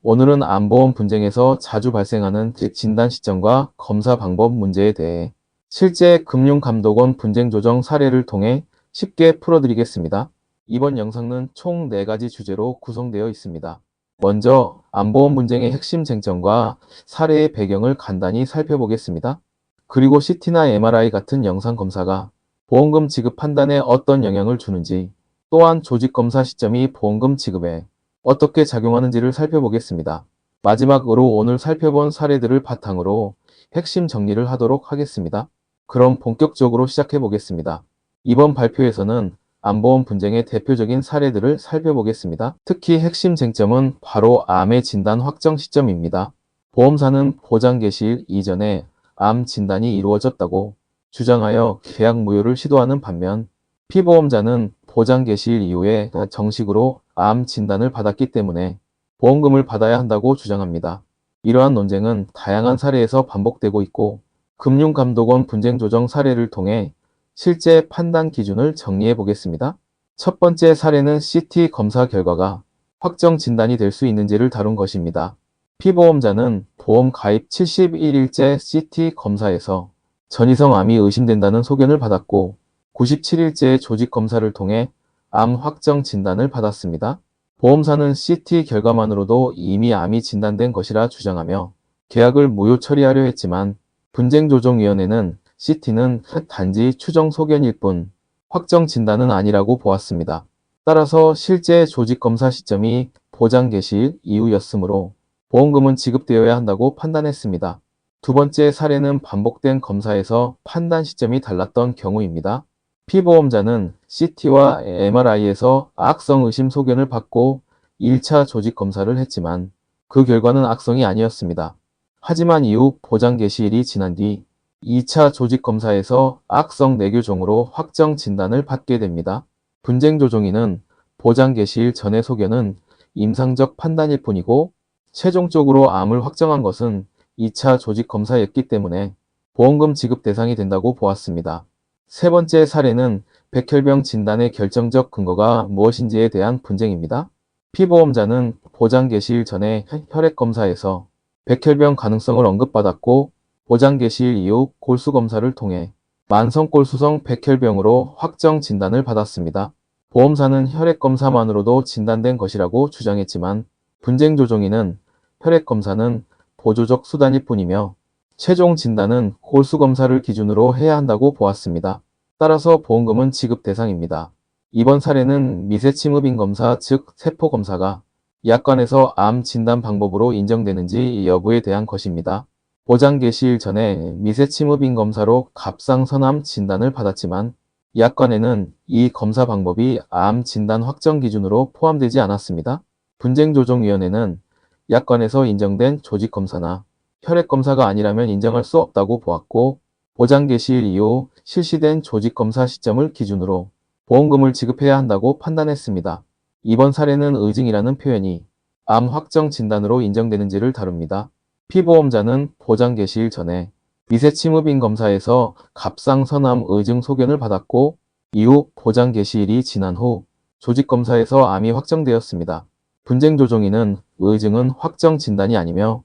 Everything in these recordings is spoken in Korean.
오늘은 암보험 분쟁에서 자주 발생하는 진단 시점과 검사 방법 문제에 대해 실제 금융감독원 분쟁 조정 사례를 통해 쉽게 풀어드리겠습니다. 이번 영상은 총 4가지 주제로 구성되어 있습니다. 먼저 암보험 분쟁의 핵심 쟁점과 사례의 배경을 간단히 살펴보겠습니다. 그리고 CT나 MRI 같은 영상 검사가 보험금 지급 판단에 어떤 영향을 주는지, 또한 조직검사 시점이 보험금 지급에 어떻게 작용하는지를 살펴보겠습니다. 마지막으로 오늘 살펴본 사례들을 바탕으로 핵심 정리를 하도록 하겠습니다. 그럼 본격적으로 시작해 보겠습니다. 이번 발표에서는 암보험 분쟁의 대표적인 사례들을 살펴보겠습니다. 특히 핵심 쟁점은 바로 암의 진단 확정 시점입니다. 보험사는 보장 개시일 이전에 암 진단이 이루어졌다고 주장하여 계약 무효를 시도하는 반면 피보험자는 보장 개시일 이후에 정식으로 암 진단을 받았기 때문에 보험금을 받아야 한다고 주장합니다. 이러한 논쟁은 다양한 사례에서 반복되고 있고 금융감독원 분쟁 조정 사례를 통해 실제 판단 기준을 정리해 보겠습니다. 첫 번째 사례는 CT 검사 결과가 확정 진단이 될 수 있는지를 다룬 것입니다. 피보험자는 보험 가입 71일째 CT 검사에서 전이성 암이 의심된다는 소견을 받았고 97일째 조직 검사를 통해 암 확정 진단을 받았습니다. 보험사는 CT 결과만으로도 이미 암이 진단된 것이라 주장하며 계약을 무효 처리하려 했지만 분쟁조정위원회는 CT는 단지 추정 소견일 뿐 확정 진단은 아니라고 보았습니다. 따라서 실제 조직검사 시점이 보장 개시일 이후였으므로 보험금은 지급되어야 한다고 판단했습니다. 두 번째 사례는 반복된 검사에서 판단 시점이 달랐던 경우입니다. 피보험자는 CT와 MRI에서 악성 의심 소견을 받고 1차 조직 검사를 했지만 그 결과는 악성이 아니었습니다. 하지만 이후 보장 개시일이 지난 뒤 2차 조직 검사에서 악성 뇌교종으로 확정 진단을 받게 됩니다. 분쟁조정위는 보장 개시일 전의 소견은 임상적 판단일 뿐이고 최종적으로 암을 확정한 것은 2차 조직 검사였기 때문에 보험금 지급 대상이 된다고 보았습니다. 세 번째 사례는 백혈병 진단의 결정적 근거가 무엇인지에 대한 분쟁입니다. 피보험자는 보장 개시일 전에 혈액검사에서 백혈병 가능성을 언급받았고 보장 개시일 이후 골수검사를 통해 만성골수성 백혈병으로 확정 진단을 받았습니다. 보험사는 혈액검사만으로도 진단된 것이라고 주장했지만 분쟁조정위는 혈액검사는 보조적 수단일 뿐이며 최종 진단은 골수검사를 기준으로 해야 한다고 보았습니다. 따라서 보험금은 지급 대상입니다. 이번 사례는 미세침흡인 검사, 즉 세포검사가 약관에서 암 진단 방법으로 인정되는지 여부에 대한 것입니다. 보장 개시일 전에 미세침흡인 검사로 갑상선암 진단을 받았지만 약관에는 이 검사 방법이 암 진단 확정 기준으로 포함되지 않았습니다. 분쟁조정위원회는 약관에서 인정된 조직검사나 혈액검사가 아니라면 인정할 수 없다고 보았고 보장 개시일 이후 실시된 조직검사 시점을 기준으로 보험금을 지급해야 한다고 판단했습니다. 이번 사례는 의증이라는 표현이 암 확정 진단으로 인정되는지를 다룹니다. 피보험자는 보장 개시일 전에 미세침흡인 검사에서 갑상선암 의증 소견을 받았고 이후 보장 개시일이 지난 후 조직검사에서 암이 확정되었습니다. 분쟁조정위는 의증은 확정 진단이 아니며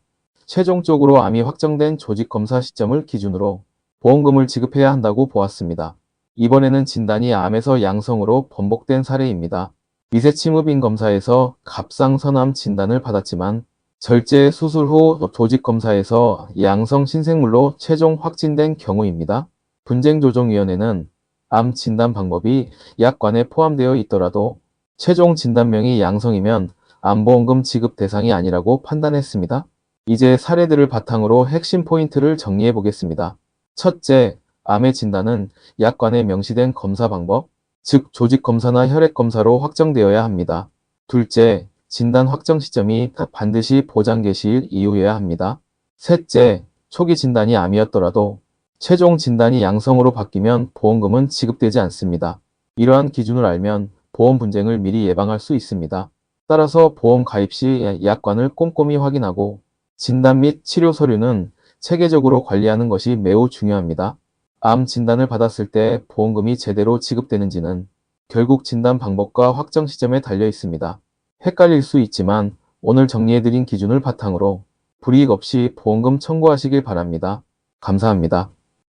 최종적으로 암이 확정된 조직검사 시점을 기준으로 보험금을 지급해야 한다고 보았습니다. 이번에는 진단이 암에서 양성으로 번복된 사례입니다. 미세침흡인 검사에서 갑상선암 진단을 받았지만 절제 수술 후 조직검사에서 양성 신생물로 최종 확진된 경우입니다. 분쟁조정위원회는 암 진단 방법이 약관에 포함되어 있더라도 최종 진단명이 양성이면 암보험금 지급 대상이 아니라고 판단했습니다. 이제 사례들을 바탕으로 핵심 포인트를 정리해 보겠습니다. 첫째, 암의 진단은 약관에 명시된 검사 방법, 즉 조직검사나 혈액검사로 확정되어야 합니다. 둘째, 진단 확정 시점이 반드시 보장 개시일 이후여야 합니다. 셋째, 초기 진단이 암이었더라도 최종 진단이 양성으로 바뀌면 보험금은 지급되지 않습니다. 이러한 기준을 알면 보험 분쟁을 미리 예방할 수 있습니다. 따라서 보험 가입 시 약관을 꼼꼼히 확인하고 진단 및 치료 서류는 체계적으로 관리하는 것이 매우 중요합니다. 암 진단을 받았을 때 보험금이 제대로 지급되는지는 결국 진단 방법과 확정 시점에 달려 있습니다. 헷갈릴 수 있지만 오늘 정리해드린 기준을 바탕으로 불이익 없이 보험금 청구하시길 바랍니다. 감사합니다.